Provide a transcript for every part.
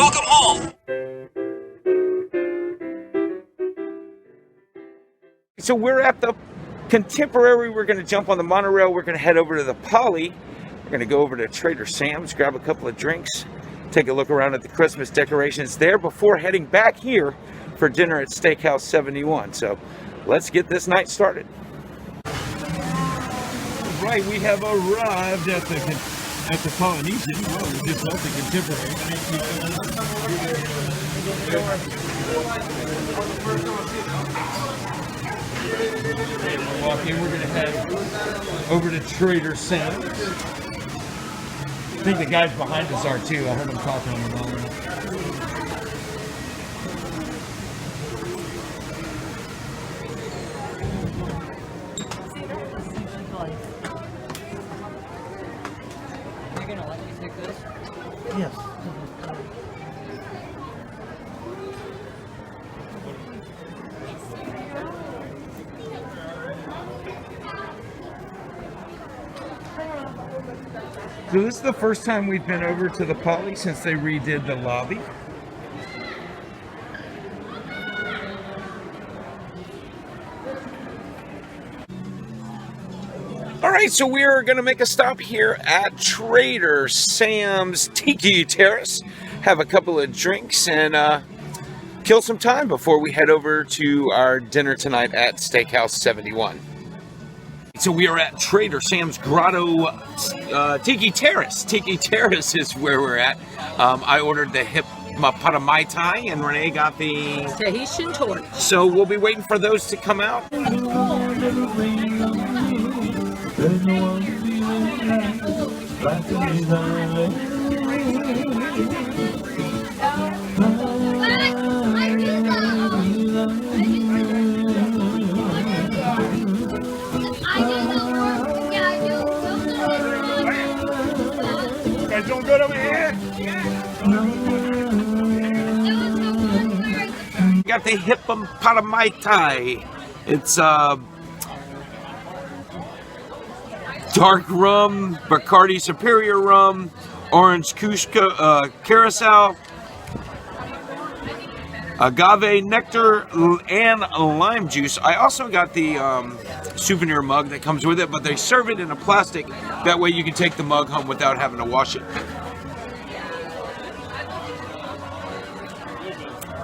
Welcome home. So we're at the Contemporary. We're going to jump on the monorail. We're going to head over to the Poly. We're going to go over to Trader Sam's, grab a couple of drinks, take a look around at the Christmas decorations there before heading back here for dinner at Steakhouse 71. So let's get this night started. Right, we have arrived at the Polynesian. Well, we just left the Contemporary. We'll walk in. We're going to head over to Trader Sam's. I think the guys behind us are too. I heard them talking on the phone. Yes. So this is the first time we've been over to the Poly since they redid the lobby. All right, so we are going to make a stop here at Trader Sam's Tiki Terrace, have a couple of drinks, and kill some time before we head over to our dinner tonight at Steakhouse 71. So we are at Trader Sam's Grotto Tiki Terrace. Tiki Terrace is where we're at. I ordered the hip pata mai tai, and Renee got the Tahitian torch. So we'll be waiting for those to come out. Guys doing good over here? Got the hip pata mai tai. It's dark rum, Bacardi Superior rum, orange Cusco, Curacao, agave nectar, and lime juice. I also got the souvenir mug that comes with it, but they serve it in a plastic. That way you can take the mug home without having to wash it.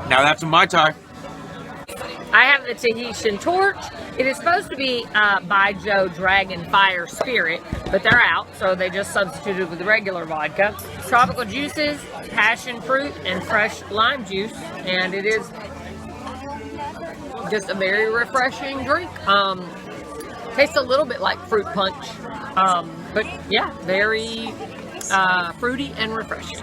Now that's a Mai Tai. I have the Tahitian torch. It is supposed to be by Joe Dragon Fire Spirit, but they're out, so they just substituted with regular vodka. Tropical juices, passion fruit, and fresh lime juice, and it is just a very refreshing drink. Tastes a little bit like fruit punch, but yeah, very fruity and refreshing.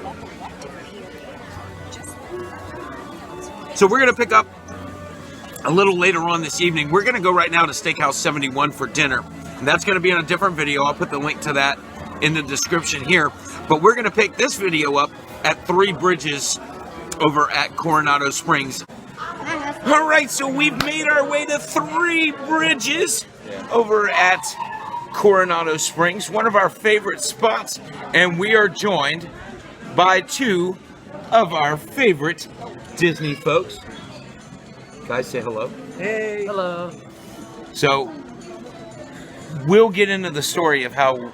So we're going to pick up a little later on this evening. We're going to go right now to Steakhouse 71 for dinner. And that's going to be in a different video. I'll put the link to that in the description here. But we're going to pick this video up at Three Bridges over at Coronado Springs. All right, so we've made our way to Three Bridges over at Coronado Springs, one of our favorite spots. And we are joined by two of our favorite Disney folks. Guys, say hello. Hey. Hello. So, we'll get into the story of how...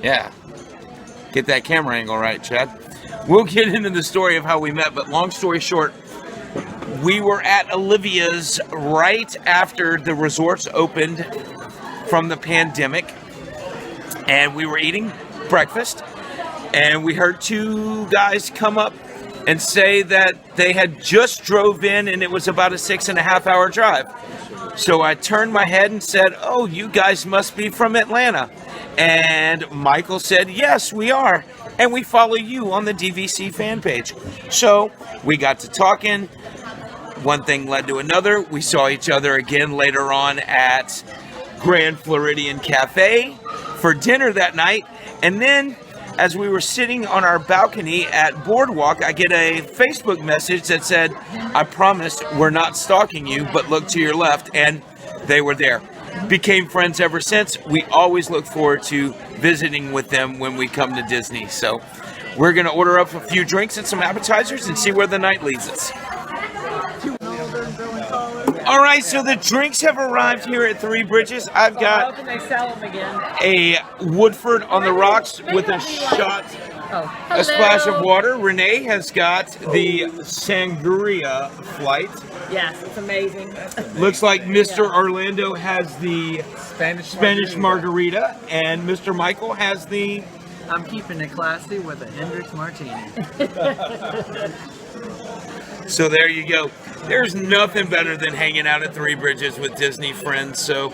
Yeah. Get that camera angle right, Chad. We'll get into the story of how we met, but long story short, we were at Olivia's right after the resorts opened from the pandemic, and we were eating breakfast, and we heard two guys come up and say that they had just drove in and it was about a 6.5 hour drive. So I turned my head and said, "Oh, you guys must be from Atlanta." And Michael said, "Yes, we are. And we follow you on the DVC fan page." So we got to talking. One thing led to another. We saw each other again later on at Grand Floridian Cafe for dinner that night. And then as we were sitting on our balcony at Boardwalk, I get a Facebook message that said, "I promise we're not stalking you, but look to your left." And they were there. Became friends ever since. We always look forward to visiting with them when we come to Disney. So We're going to order up a few drinks and some appetizers and see where the night leads us. All right, so the drinks have arrived here at Three Bridges. I've got How can they sell them again? a Woodford on the rocks with a shot, a splash of water. Renee has got the Sangria Flight. Yes, it's amazing. Looks like Mr. Orlando has the Spanish margarita, and Mr. Michael has the... I'm keeping it classy with a Hendrix Martini. So there you go. There's nothing better than hanging out at Three Bridges with Disney friends. So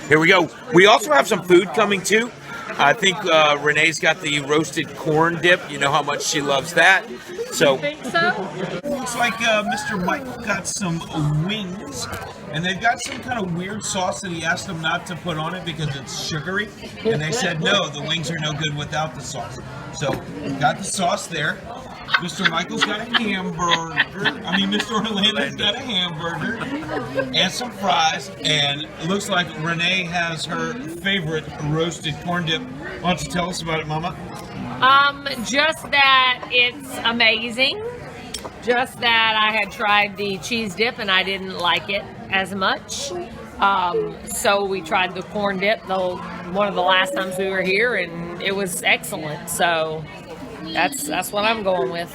here we go. We also have some food coming too. I think Renee's got the roasted corn dip. You know how much she loves that. So You think so? looks like Mr. Michael got some wings, and they've got some kind of weird sauce that he asked them not to put on it because it's sugary, and they said no, the wings are no good without the sauce. So we've got the sauce there. Mr. Michael's got a hamburger. Mr. Orlando's got a hamburger and some fries, and it looks like Renee has her favorite roasted corn dip. Why don't you tell us about it, Mama? Just that it's amazing. Just that I had tried the cheese dip and I didn't like it as much. So we tried the corn dip one of the last times we were here, and it was excellent. So that's what I'm going with.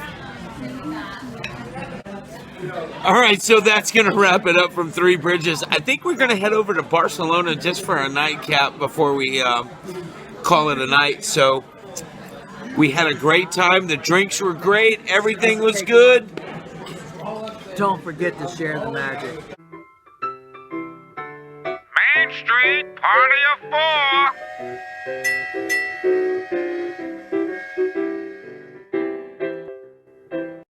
All right, so that's going to wrap it up from Three Bridges. I think we're going to head over to Barcelona just for a nightcap before we call it a night. So we had a great time. The drinks were great. Everything was good. Don't forget to share the magic. Main Street, party of four.